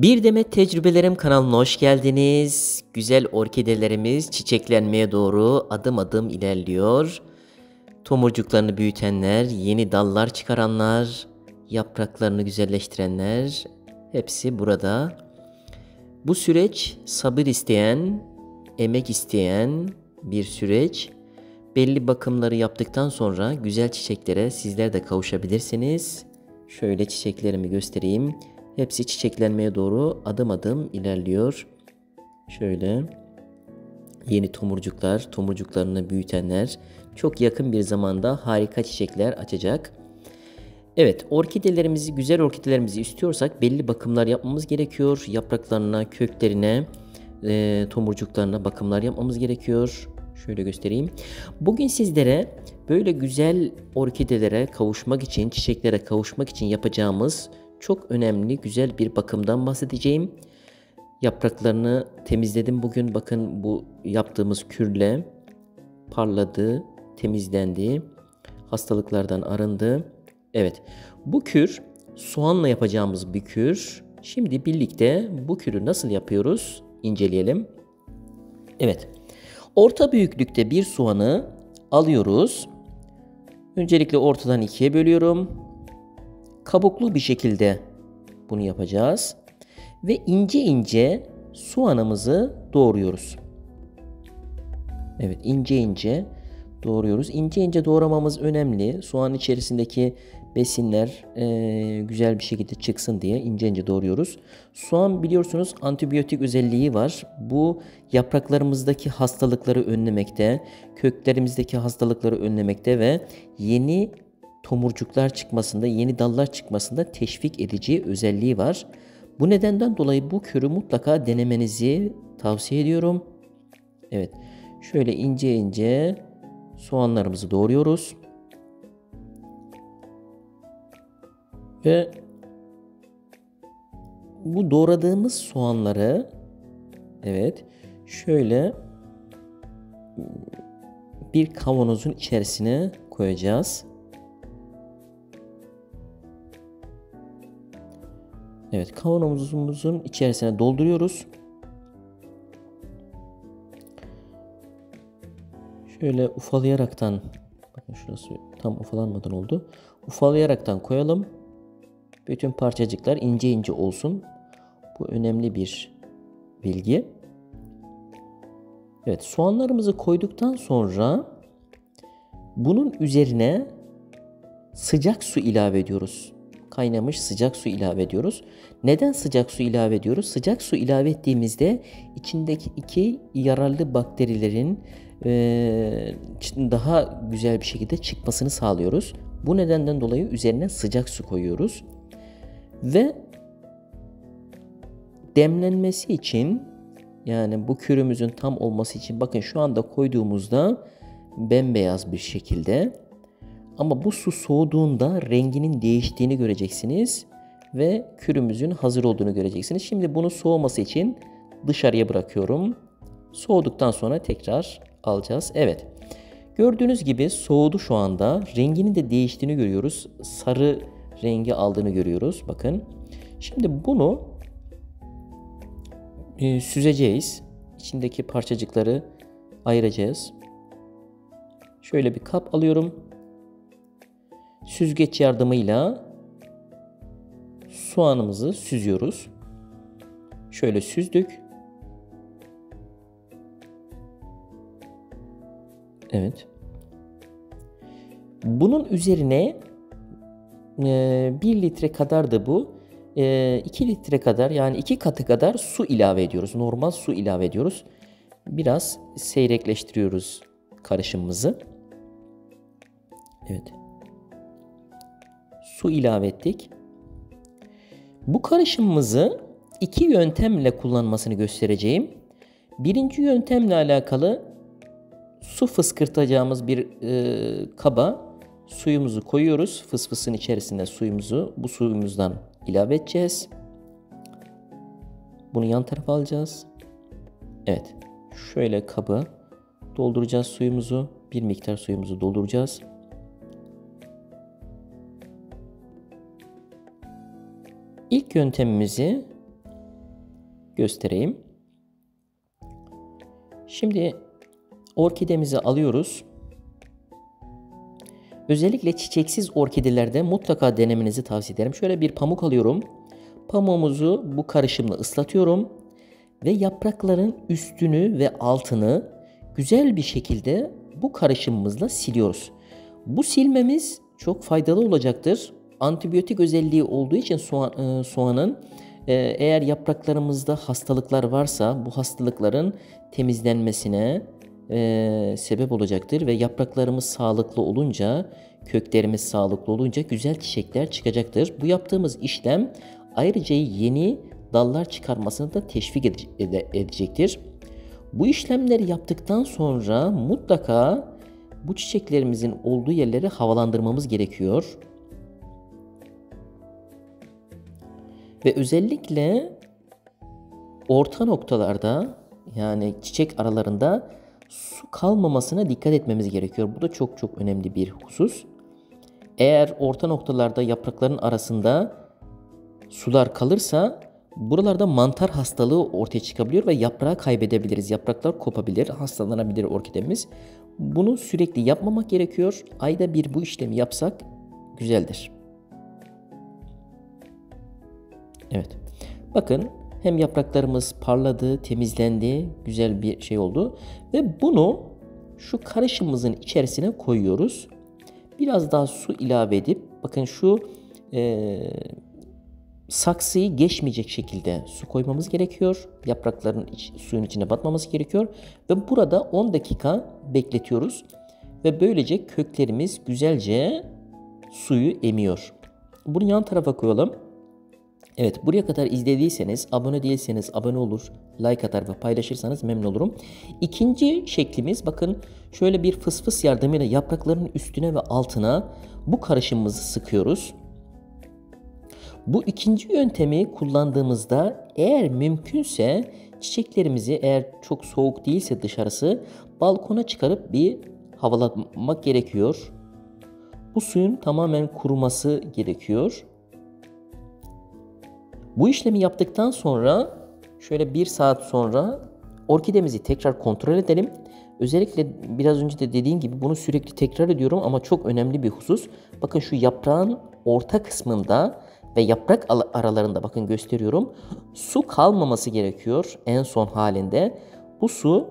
Bir Demet Tecrübelerim kanalına hoş geldiniz. Güzel orkidelerimiz çiçeklenmeye doğru adım adım ilerliyor. Tomurcuklarını büyütenler, yeni dallar çıkaranlar, yapraklarını güzelleştirenler hepsi burada. Bu süreç sabır isteyen, emek isteyen bir süreç. Belli bakımları yaptıktan sonra güzel çiçeklere sizler de kavuşabilirsiniz. Şöyle çiçeklerimi göstereyim. Hepsi çiçeklenmeye doğru adım adım ilerliyor. Şöyle yeni tomurcuklar, tomurcuklarını büyütenler çok yakın bir zamanda harika çiçekler açacak. Evet, orkidelerimizi, güzel orkidelerimizi istiyorsak belli bakımlar yapmamız gerekiyor. Yapraklarına, köklerine, tomurcuklarına bakımlar yapmamız gerekiyor. Şöyle göstereyim. Bugün sizlere böyle güzel orkidelere kavuşmak için, çiçeklere kavuşmak için yapacağımız çok önemli, güzel bir bakımdan bahsedeceğim. Yapraklarını temizledim bugün. Bakın bu yaptığımız kürle parladı, temizlendi, hastalıklardan arındı. Evet, bu kür soğanla yapacağımız bir kür. Şimdi birlikte bu kürü nasıl yapıyoruz inceleyelim. Evet, orta büyüklükte bir soğanı alıyoruz. Öncelikle ortadan ikiye bölüyorum. Kabuklu bir şekilde bunu yapacağız. Ve ince ince soğanımızı doğruyoruz. Evet, ince ince doğruyoruz. İnce ince doğramamız önemli. Soğan içerisindeki besinler güzel bir şekilde çıksın diye ince ince doğruyoruz. Soğan biliyorsunuz antibiyotik özelliği var. Bu yapraklarımızdaki hastalıkları önlemekte, köklerimizdeki hastalıkları önlemekte ve yeni tomurcuklar çıkmasında, yeni dallar çıkmasında teşvik edici özelliği var. Bu nedenden dolayı bu kürü mutlaka denemenizi tavsiye ediyorum. Evet, şöyle ince ince soğanlarımızı doğruyoruz. Ve bu doğradığımız soğanları evet şöyle bir kavanozun içerisine koyacağız. Evet, kavanozumuzun içerisine dolduruyoruz. Şöyle ufalayaraktan, bakın şurası tam ufalanmadan oldu. Ufalayaraktan koyalım. Bütün parçacıklar ince ince olsun. Bu önemli bir bilgi. Evet, soğanlarımızı koyduktan sonra bunun üzerine sıcak su ilave ediyoruz. Kaynamış sıcak su ilave ediyoruz. Neden sıcak su ilave ediyoruz? Sıcak su ilave ettiğimizde içindeki iki yararlı bakterilerin daha güzel bir şekilde çıkmasını sağlıyoruz. Bu nedenden dolayı üzerine sıcak su koyuyoruz. Ve demlenmesi için, yani bu kürümüzün tam olması için, bakın şu anda koyduğumuzda bembeyaz bir şekilde, ama bu su soğuduğunda renginin değiştiğini göreceksiniz ve kürümüzün hazır olduğunu göreceksiniz. Şimdi bunu soğuması için dışarıya bırakıyorum. Soğuduktan sonra tekrar alacağız. Evet. Gördüğünüz gibi soğudu şu anda. Renginin de değiştiğini görüyoruz. Sarı rengi aldığını görüyoruz. Bakın. Şimdi bunu süzeceğiz. İçindeki parçacıkları ayıracağız. Şöyle bir kap alıyorum. Süzgeç yardımıyla soğanımızı süzüyoruz. Şöyle süzdük. Evet. Bunun üzerine 1 litre kadar da bu 2 litre kadar, yani 2 katı kadar su ilave ediyoruz. Normal su ilave ediyoruz. Biraz seyrekleştiriyoruz karışımımızı. Evet. Su ilave ettik. Bu karışımımızı iki yöntemle kullanmasını göstereceğim. Birinci yöntemle alakalı su fıskırtacağımız bir kaba suyumuzu koyuyoruz. Fısfısın içerisine suyumuzu bu suyumuzdan ilave edeceğiz. Bunu yan tarafa alacağız. Evet. Şöyle kabı dolduracağız suyumuzu. Bir miktar suyumuzu dolduracağız. İlk yöntemimizi göstereyim. Şimdi orkidemizi alıyoruz. Özellikle çiçeksiz orkidelerde mutlaka denemenizi tavsiye ederim. Şöyle bir pamuk alıyorum. Pamuğumuzu bu karışımla ıslatıyorum ve yaprakların üstünü ve altını güzel bir şekilde bu karışımımızla siliyoruz. Bu silmemiz çok faydalı olacaktır. Antibiyotik özelliği olduğu için soğanın eğer yapraklarımızda hastalıklar varsa bu hastalıkların temizlenmesine sebep olacaktır ve yapraklarımız sağlıklı olunca, köklerimiz sağlıklı olunca güzel çiçekler çıkacaktır. Bu yaptığımız işlem ayrıca yeni dallar çıkarmasını da teşvik edecektir. Bu işlemleri yaptıktan sonra mutlaka bu çiçeklerimizin olduğu yerleri havalandırmamız gerekiyor. Ve özellikle orta noktalarda, yani çiçek aralarında su kalmamasına dikkat etmemiz gerekiyor. Bu da çok çok önemli bir husus. Eğer orta noktalarda yaprakların arasında sular kalırsa buralarda mantar hastalığı ortaya çıkabiliyor ve yaprağı kaybedebiliriz. Yapraklar kopabilir, hastalanabilir orkidemiz. Bunu sürekli yapmamak gerekiyor. Ayda bir bu işlemi yapsak güzeldir. Evet. Bakın hem yapraklarımız parladı, temizlendi, güzel bir şey oldu. Ve bunu şu karışımımızın içerisine koyuyoruz. Biraz daha su ilave edip, bakın şu saksıyı geçmeyecek şekilde su koymamız gerekiyor. Yaprakların suyun içine batmaması gerekiyor. Ve burada 10 dakika bekletiyoruz. Ve böylece köklerimiz güzelce suyu emiyor. Bunu yan tarafa koyalım. Evet, buraya kadar izlediyseniz, abone değilseniz abone olur, like atar ve paylaşırsanız memnun olurum. İkinci şeklimiz, bakın şöyle bir fısfıs yardımıyla yaprakların üstüne ve altına bu karışımımızı sıkıyoruz. Bu ikinci yöntemi kullandığımızda eğer mümkünse çiçeklerimizi, eğer çok soğuk değilse dışarısı, balkona çıkarıp bir havalatmak gerekiyor. Bu suyun tamamen kuruması gerekiyor. Bu işlemi yaptıktan sonra şöyle 1 saat sonra orkidemizi tekrar kontrol edelim. Özellikle biraz önce de dediğim gibi bunu sürekli tekrar ediyorum ama çok önemli bir husus. Bakın şu yaprağın orta kısmında ve yaprak aralarında, bakın gösteriyorum, su kalmaması gerekiyor en son halinde. Bu su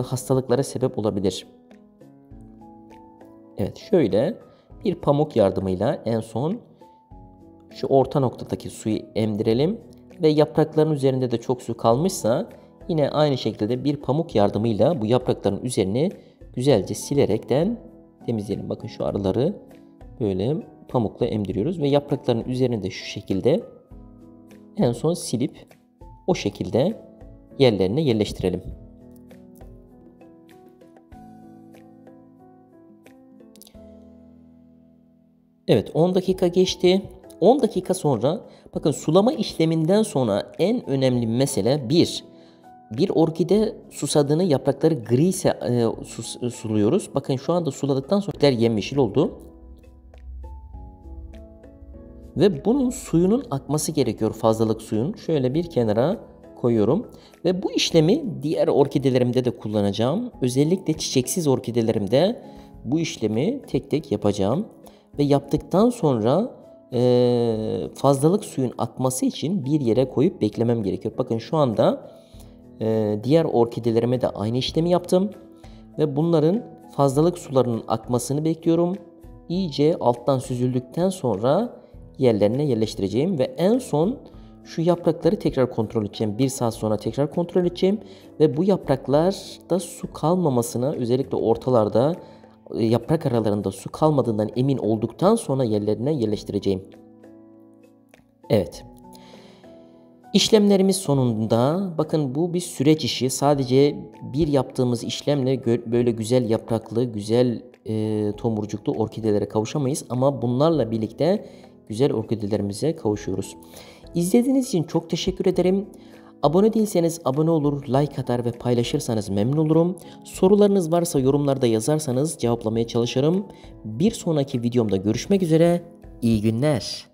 hastalıklara sebep olabilir. Evet, şöyle bir pamuk yardımıyla en son şu orta noktadaki suyu emdirelim ve yaprakların üzerinde de çok su kalmışsa yine aynı şekilde bir pamuk yardımıyla bu yaprakların üzerini güzelce silerekten temizleyelim. Bakın şu araları böyle pamukla emdiriyoruz ve yaprakların üzerine de şu şekilde en son silip o şekilde yerlerine yerleştirelim. Evet, 10 dakika geçti. 10 dakika sonra, bakın sulama işleminden sonra en önemli mesele bir orkide susadığını, yaprakları gri ise suluyoruz. Bakın şu anda suladıktan sonra yemyeşil oldu. Ve bunun suyunun akması gerekiyor, fazlalık suyun. Şöyle bir kenara koyuyorum. Ve bu işlemi diğer orkidelerimde de kullanacağım. Özellikle çiçeksiz orkidelerimde bu işlemi tek tek yapacağım. Ve yaptıktan sonra fazlalık suyun akması için bir yere koyup beklemem gerekiyor. Bakın şu anda diğer orkidelerime de aynı işlemi yaptım. Ve bunların fazlalık sularının akmasını bekliyorum. İyice alttan süzüldükten sonra yerlerine yerleştireceğim. Ve en son şu yaprakları tekrar kontrol edeceğim. 1 saat sonra tekrar kontrol edeceğim. Ve bu yapraklarda su kalmamasına, özellikle ortalarda, yaprak aralarında su kalmadığından emin olduktan sonra yerlerine yerleştireceğim. Evet. İşlemlerimiz sonunda, bakın bu bir süreç işi. Sadece bir yaptığımız işlemle böyle güzel yapraklı, güzel tomurcuklu orkidelere kavuşamayız. Ama bunlarla birlikte güzel orkidelerimize kavuşuyoruz. İzlediğiniz için çok teşekkür ederim. Abone değilseniz abone olur, like atar ve paylaşırsanız memnun olurum. Sorularınız varsa yorumlarda yazarsanız cevaplamaya çalışırım. Bir sonraki videomda görüşmek üzere. İyi günler.